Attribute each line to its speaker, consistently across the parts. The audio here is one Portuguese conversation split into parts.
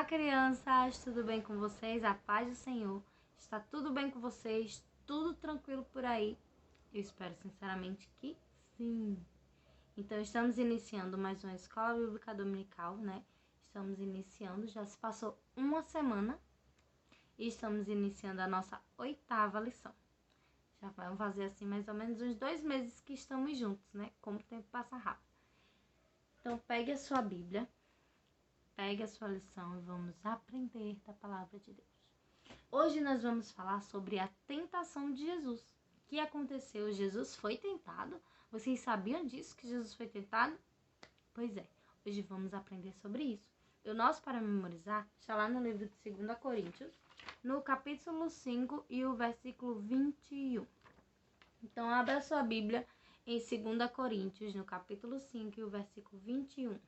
Speaker 1: Olá, crianças! Tudo bem com vocês? A paz do Senhor. Está tudo bem com vocês? Tudo tranquilo por aí? Eu espero sinceramente que sim. Então, estamos iniciando mais uma Escola Bíblica Dominical, né? Estamos iniciando, já se passou uma semana e estamos iniciando a nossa 8ª lição. Já vamos fazer assim mais ou menos uns 2 meses que estamos juntos, né? Como o tempo passa rápido. Então, pegue a sua Bíblia. Pegue a sua lição e vamos aprender da palavra de Deus. Hoje nós vamos falar sobre a tentação de Jesus. O que aconteceu? Jesus foi tentado. Vocês sabiam disso, que Jesus foi tentado? Pois é, hoje vamos aprender sobre isso. E o nosso para memorizar está lá no livro de 2 Coríntios, no capítulo 5 e o versículo 21. Então, abra a sua Bíblia em 2 Coríntios, no capítulo 5 e o versículo 21.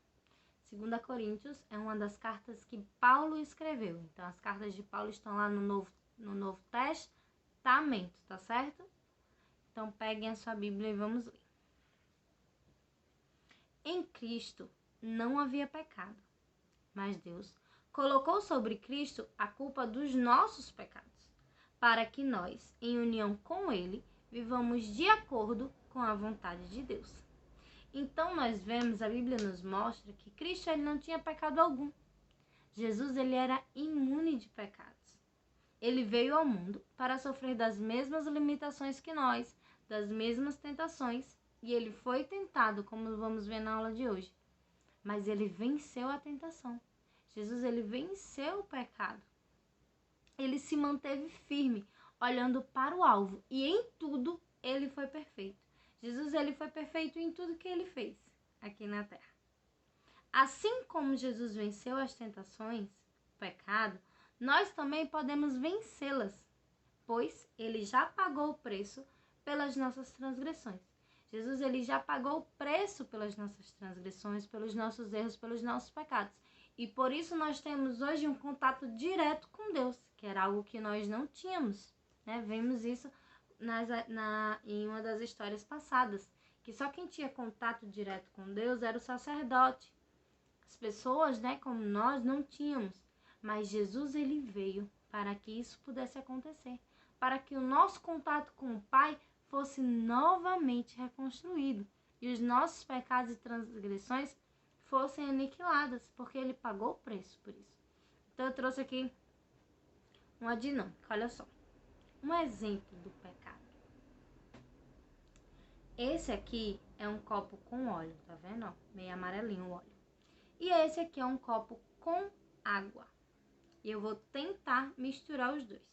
Speaker 1: 2 Coríntios é uma das cartas que Paulo escreveu. Então, as cartas de Paulo estão lá no Novo Testamento, tá certo? Então, peguem a sua Bíblia e vamos ler. Em Cristo não havia pecado, mas Deus colocou sobre Cristo a culpa dos nossos pecados, para que nós, em união com Ele, vivamos de acordo com a vontade de Deus. Então nós vemos, a Bíblia nos mostra que Cristo ele não tinha pecado algum. Jesus ele era imune de pecados. Ele veio ao mundo para sofrer das mesmas limitações que nós, das mesmas tentações, e ele foi tentado, como vamos ver na aula de hoje. Mas ele venceu a tentação. Jesus ele venceu o pecado. Ele se manteve firme, olhando para o alvo, e em tudo ele foi perfeito. Jesus ele foi perfeito em tudo que ele fez aqui na terra. Assim como Jesus venceu as tentações, o pecado, nós também podemos vencê-las, pois ele já pagou o preço pelas nossas transgressões. Jesus ele já pagou o preço pelas nossas transgressões, pelos nossos erros, pelos nossos pecados. E por isso nós temos hoje um contato direto com Deus, que era algo que nós não tínhamos, né? Vemos isso em uma das histórias passadas, que só quem tinha contato direto com Deus era o sacerdote. As pessoas, né, como nós, não tínhamos. Mas Jesus ele veio para que isso pudesse acontecer, para que o nosso contato com o Pai fosse novamente reconstruído e os nossos pecados e transgressões fossem aniquiladas, porque ele pagou o preço por isso. Então eu trouxe aqui uma dinâmica, olha só. Um exemplo do pecado. Esse aqui é um copo com óleo, tá vendo? Ó, meio amarelinho o óleo. E esse aqui é um copo com água. E eu vou tentar misturar os dois.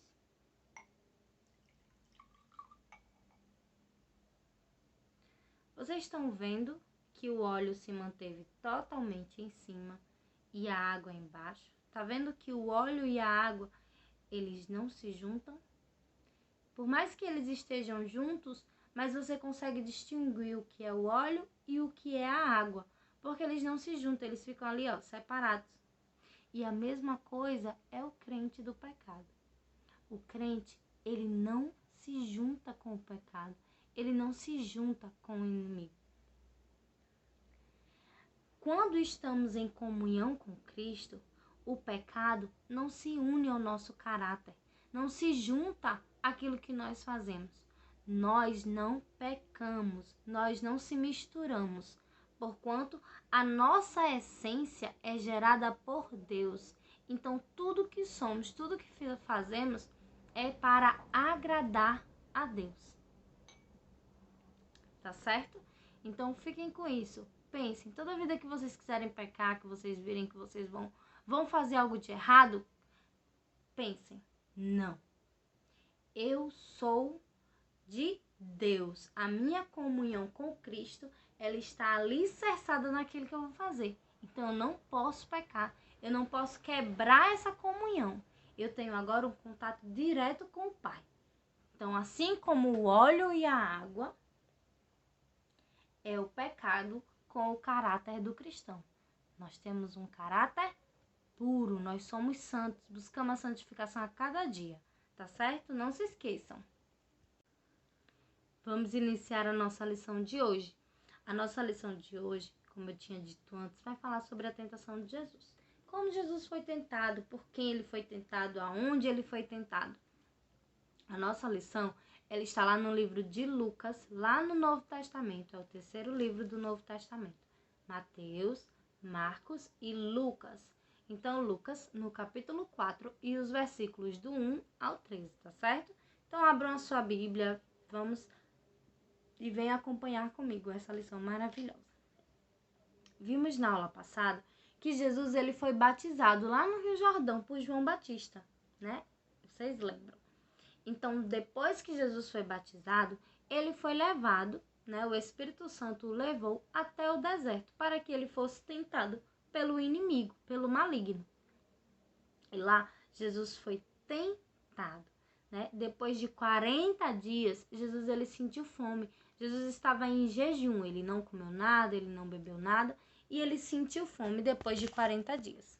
Speaker 1: Vocês estão vendo que o óleo se manteve totalmente em cima e a água embaixo? Tá vendo que o óleo e a água, eles não se juntam? Por mais que eles estejam juntos, mas você consegue distinguir o que é o óleo e o que é a água, porque eles não se juntam, eles ficam ali, ó, separados. E a mesma coisa é o crente do pecado. O crente, ele não se junta com o pecado, ele não se junta com o inimigo. Quando estamos em comunhão com Cristo, o pecado não se une ao nosso caráter, não se junta àquilo que nós fazemos. Nós não pecamos, nós não se misturamos, porquanto a nossa essência é gerada por Deus. Então, tudo que somos, tudo que fazemos é para agradar a Deus. Tá certo? Então, fiquem com isso. Pensem, toda vida que vocês quiserem pecar, que vocês virem que vocês vão fazer algo de errado, pensem, não. Eu sou de Deus. A minha comunhão com Cristo, ela está alicerçada naquilo que eu vou fazer. Então, eu não posso pecar. Eu não posso quebrar essa comunhão. Eu tenho agora um contato direto com o Pai. Então, assim como o óleo e a água, é o pecado com o caráter do cristão. Nós temos um caráter puro, nós somos santos, buscamos a santificação a cada dia, tá certo? Não se esqueçam. Vamos iniciar a nossa lição de hoje. A nossa lição de hoje, como eu tinha dito antes, vai falar sobre a tentação de Jesus. como Jesus foi tentado, por quem ele foi tentado, aonde ele foi tentado. A nossa lição, ela está lá no livro de Lucas, lá no Novo Testamento, é o terceiro livro do Novo Testamento. Mateus, Marcos e Lucas. Então, Lucas, no capítulo 4 e os versículos do 1 ao 13, tá certo? Então, abram a sua Bíblia, vamos e venham acompanhar comigo essa lição maravilhosa. Vimos na aula passada que Jesus ele foi batizado lá no Rio Jordão por João Batista, né? Vocês lembram? Então, depois que Jesus foi batizado, ele foi levado, né? O Espírito Santo o levou até o deserto para que ele fosse tentado pelo inimigo, pelo maligno. E lá, Jesus foi tentado, né? Depois de 40 dias, Jesus ele sentiu fome. Jesus estava em jejum, ele não comeu nada, ele não bebeu nada, e ele sentiu fome depois de 40 dias.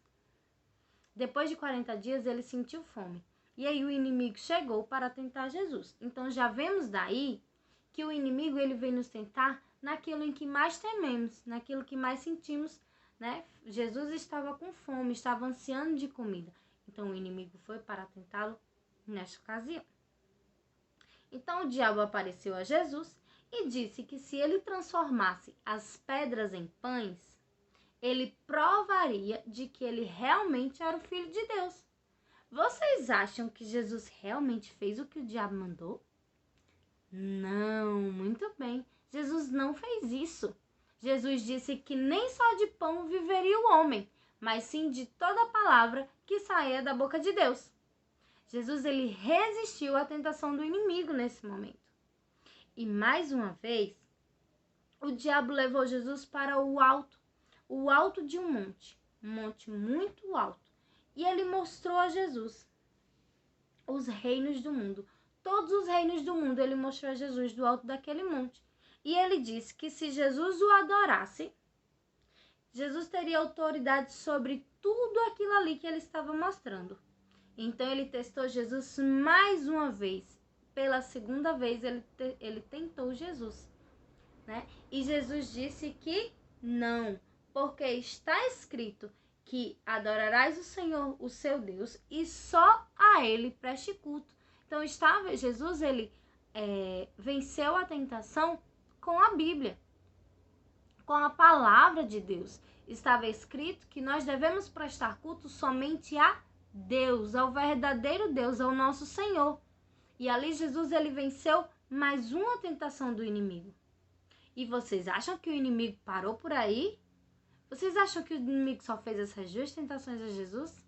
Speaker 1: Depois de 40 dias, ele sentiu fome. E aí o inimigo chegou para tentar Jesus. Então já vemos daí que o inimigo ele vem nos tentar naquilo em que mais tememos, naquilo que mais sentimos, né? Jesus estava com fome, estava ansiando de comida. Então o inimigo foi para tentá-lo nesta ocasião. Então o diabo apareceu a Jesus e disse que se ele transformasse as pedras em pães, ele provaria de que ele realmente era o Filho de Deus. Vocês acham que Jesus realmente fez o que o diabo mandou? Não, muito bem. Jesus não fez isso. Jesus disse que nem só de pão viveria o homem, mas sim de toda palavra que saía da boca de Deus. Jesus ele resistiu à tentação do inimigo nesse momento. E mais uma vez, o diabo levou Jesus para o alto de um monte muito alto. E ele mostrou a Jesus os reinos do mundo. Todos os reinos do mundo ele mostrou a Jesus do alto daquele monte. E ele disse que se Jesus o adorasse, Jesus teria autoridade sobre tudo aquilo ali que ele estava mostrando. Então ele testou Jesus mais uma vez. Pela segunda vez ele tentou Jesus, né? E Jesus disse que não, porque está escrito que adorarás o Senhor, o seu Deus, e só a ele preste culto. Então Jesus ele venceu a tentação com a Bíblia, com a palavra de Deus. Estava escrito que nós devemos prestar culto somente a Deus, ao verdadeiro Deus, ao nosso Senhor. E ali Jesus ele venceu mais uma tentação do inimigo. E vocês acham que o inimigo parou por aí? Vocês acham que o inimigo só fez essas duas tentações a Jesus?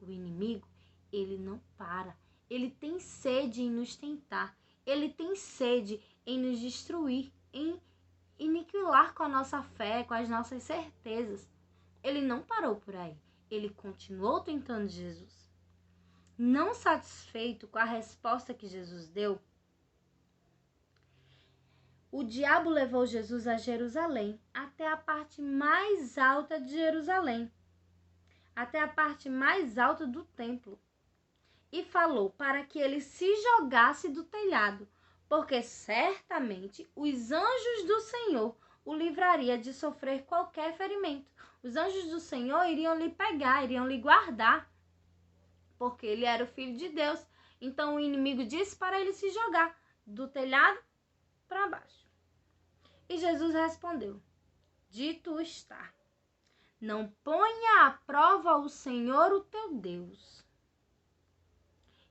Speaker 1: O inimigo, ele não para. Ele tem sede em nos tentar. Ele tem sede em nos destruir, em aniquilar com a nossa fé, com as nossas certezas. Ele não parou por aí. Ele continuou tentando Jesus. Não satisfeito com a resposta que Jesus deu, o diabo levou Jesus a Jerusalém, até a parte mais alta de Jerusalém, até a parte mais alta do templo, e falou para que ele se jogasse do telhado, porque certamente os anjos do Senhor o livraria de sofrer qualquer ferimento. Os anjos do Senhor iriam lhe pegar, iriam lhe guardar, porque ele era o Filho de Deus. Então o inimigo disse para ele se jogar do telhado para baixo. E Jesus respondeu: dito está, não ponha à prova o Senhor, o teu Deus.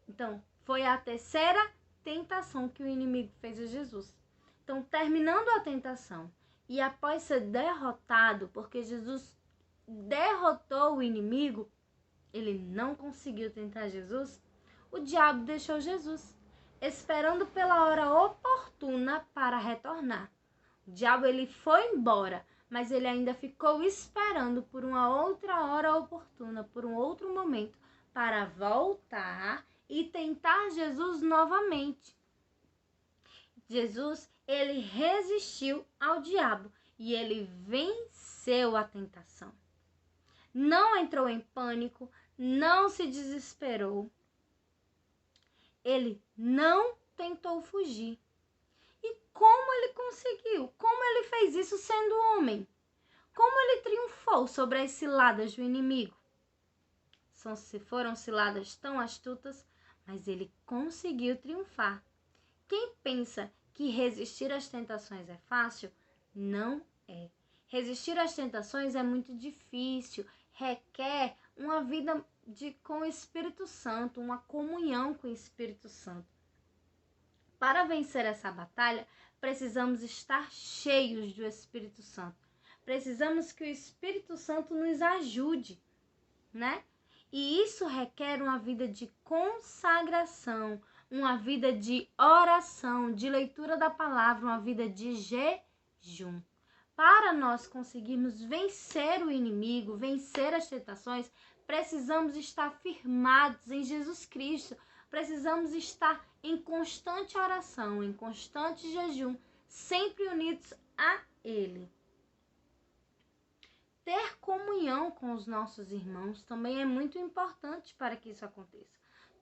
Speaker 1: Então, foi a terceira tentação que o inimigo fez a Jesus. Então, terminando a tentação, e após ser derrotado, porque Jesus derrotou o inimigo, ele não conseguiu tentar Jesus, o diabo deixou Jesus, esperando pela hora oportuna para retornar. O diabo ele foi embora, mas ele ainda ficou esperando por uma outra hora oportuna, por um outro momento, para voltar e tentar Jesus novamente. Jesus, ele resistiu ao diabo e ele venceu a tentação. Não entrou em pânico, não se desesperou. Ele não tentou fugir. E como ele conseguiu? Como ele fez isso sendo homem? Como ele triunfou triunfou sobre as ciladas do inimigo. Foram ciladas tão astutas, mas ele conseguiu triunfar. Quem pensa que resistir às tentações é fácil, não é. Resistir às tentações é muito difícil, requer uma vida com o Espírito Santo, uma comunhão com o Espírito Santo. Para vencer essa batalha, precisamos estar cheios do Espírito Santo. Precisamos que o Espírito Santo nos ajude, né? E isso requer uma vida de consagração, uma vida de oração, de leitura da palavra, uma vida de jejum. Para nós conseguirmos vencer o inimigo, vencer as tentações, precisamos estar firmados em Jesus Cristo. Precisamos estar em constante oração, em constante jejum, sempre unidos a Ele. Ter comunhão com os nossos irmãos também é muito importante para que isso aconteça.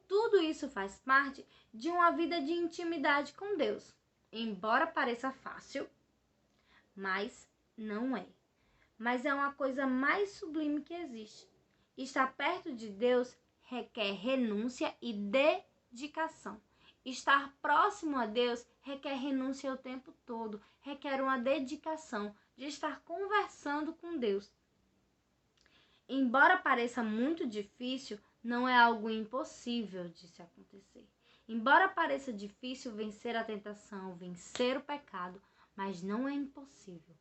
Speaker 1: Tudo isso faz parte de uma vida de intimidade com Deus. Embora pareça fácil, mas não é. Mas é uma coisa mais sublime que existe. Estar perto de Deus requer renúncia e dedicação. Estar próximo a Deus requer renúncia o tempo todo, requer uma dedicação de estar conversando com Deus. Embora pareça muito difícil, não é algo impossível de se acontecer. Embora pareça difícil vencer a tentação, vencer o pecado, mas não é impossível.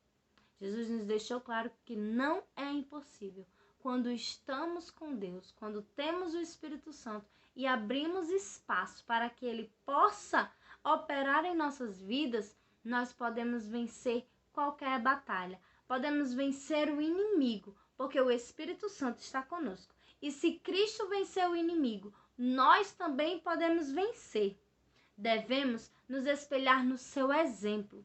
Speaker 1: Jesus nos deixou claro que não é impossível. Quando estamos com Deus, quando temos o Espírito Santo e abrimos espaço para que Ele possa operar em nossas vidas, nós podemos vencer qualquer batalha. Podemos vencer o inimigo, porque o Espírito Santo está conosco. E se Cristo venceu o inimigo, nós também podemos vencer. Devemos nos espelhar no seu exemplo,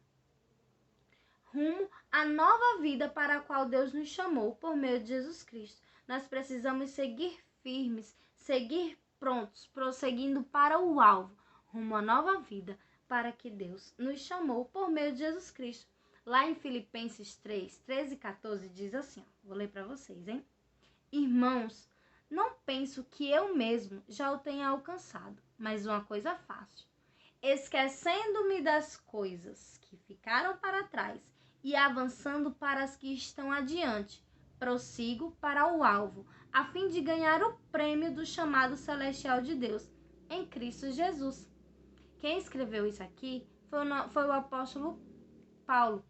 Speaker 1: rumo à nova vida para a qual Deus nos chamou por meio de Jesus Cristo. Nós precisamos seguir firmes, seguir prontos, prosseguindo para o alvo, rumo à nova vida para que Deus nos chamou por meio de Jesus Cristo. Lá em Filipenses 3, 13 e 14 diz assim, vou ler para vocês, hein? Irmãos, não penso que eu mesmo já o tenha alcançado, mas uma coisa faço. Esquecendo-me das coisas que ficaram para trás e avançando para as que estão adiante, prossigo para o alvo, a fim de ganhar o prêmio do chamado celestial de Deus, em Cristo Jesus. Quem escreveu isso aqui foi o apóstolo Paulo.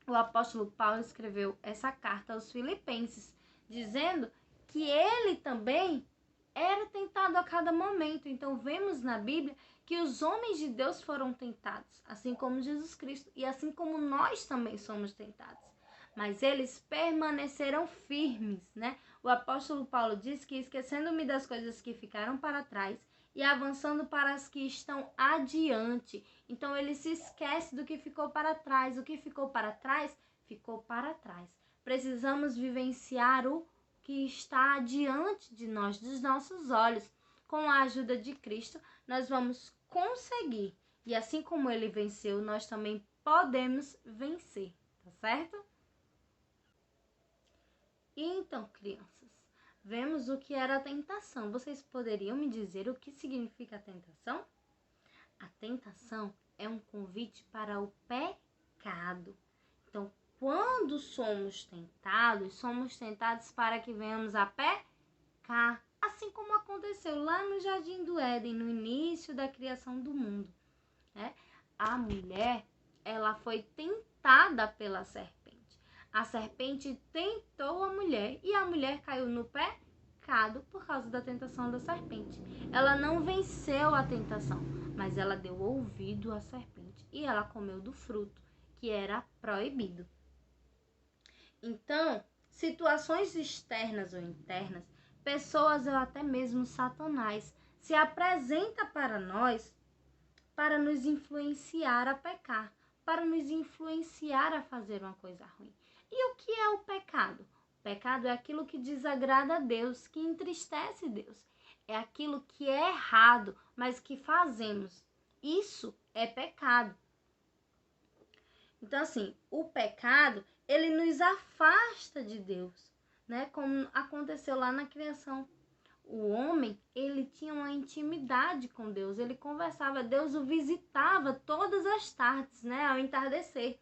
Speaker 1: O apóstolo Paulo escreveu essa carta aos Filipenses, dizendo que ele também era tentado a cada momento. Então, vemos na Bíblia que os homens de Deus foram tentados, assim como Jesus Cristo, e assim como nós também somos tentados. Mas eles permaneceram firmes, né? O apóstolo Paulo diz que esquecendo-me das coisas que ficaram para trás e avançando para as que estão adiante. Então, ele se esquece do que ficou para trás. O que ficou para trás, ficou para trás. Precisamos vivenciar o que está adiante de nós, dos nossos olhos. Com a ajuda de Cristo, nós vamos conseguir. E assim como ele venceu, nós também podemos vencer, tá certo? E então, crianças, vemos o que era a tentação. Vocês poderiam me dizer o que significa a tentação? A tentação é um convite para o pecado. Então, quando somos tentados para que venhamos a pecar, assim como aconteceu lá no Jardim do Éden, no início da criação do mundo, né? A mulher, ela foi tentada pela serpente. A serpente tentou a mulher e a mulher caiu no pecado por causa da tentação da serpente. Ela não venceu a tentação, mas ela deu ouvido à serpente e ela comeu do fruto que era proibido. Então, situações externas ou internas, pessoas ou até mesmo Satanás se apresenta para nós para nos influenciar a pecar, para nos influenciar a fazer uma coisa ruim. E o que é o pecado? O pecado é aquilo que desagrada a Deus, que entristece Deus. É aquilo que é errado, mas que fazemos. Isso é pecado. Então, assim, o pecado, ele nos afasta de Deus, né? Como aconteceu lá na criação. O homem, ele tinha uma intimidade com Deus, ele conversava, Deus o visitava todas as tardes, né, ao entardecer.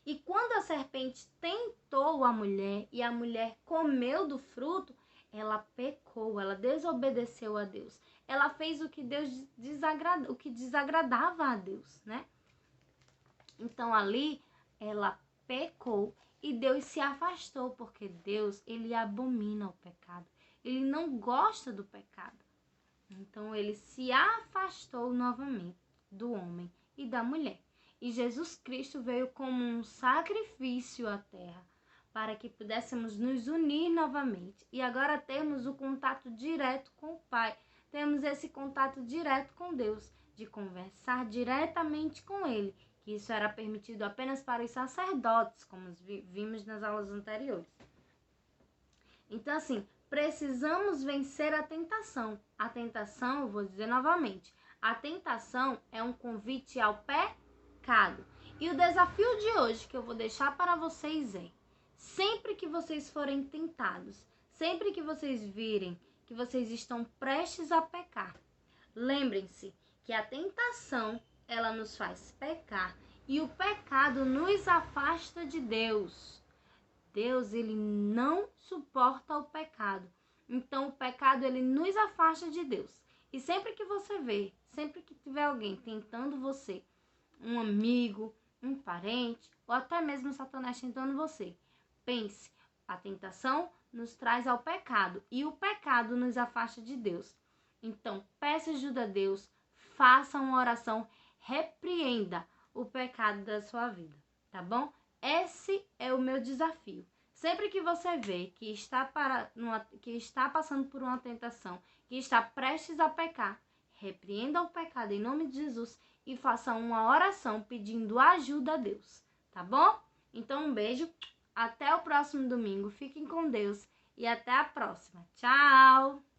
Speaker 1: E quando a serpente tentou a mulher e a mulher comeu do fruto, ela pecou, ela desobedeceu a Deus. Ela fez o que desagradava a Deus, né? Então ali ela pecou e Deus se afastou, porque Deus, ele abomina o pecado. Ele não gosta do pecado. Então ele se afastou novamente do homem e da mulher. E Jesus Cristo veio como um sacrifício à terra, para que pudéssemos nos unir novamente. E agora temos o contato direto com o Pai. Temos esse contato direto com Deus, de conversar diretamente com Ele. Que isso era permitido apenas para os sacerdotes, como vimos nas aulas anteriores. Então, assim, precisamos vencer a tentação. A tentação, eu vou dizer novamente, a tentação é um convite ao pecado. E o desafio de hoje que eu vou deixar para vocês é: sempre que vocês forem tentados, sempre que vocês virem que vocês estão prestes a pecar, lembrem-se que a tentação, ela nos faz pecar e o pecado nos afasta de Deus. Deus, ele não suporta o pecado. Então, o pecado, ele nos afasta de Deus. E sempre que você vê, sempre que tiver alguém tentando você, um amigo, um parente, ou até mesmo Satanás tentando você, pense, a tentação nos traz ao pecado e o pecado nos afasta de Deus. Então, peça ajuda a Deus, faça uma oração, repreenda o pecado da sua vida, tá bom? Esse é o meu desafio. Sempre que você vê que está passando por uma tentação, que está prestes a pecar, repreenda o pecado em nome de Jesus e faça uma oração pedindo ajuda a Deus, tá bom? Então, um beijo, até o próximo domingo, fiquem com Deus e até a próxima. Tchau!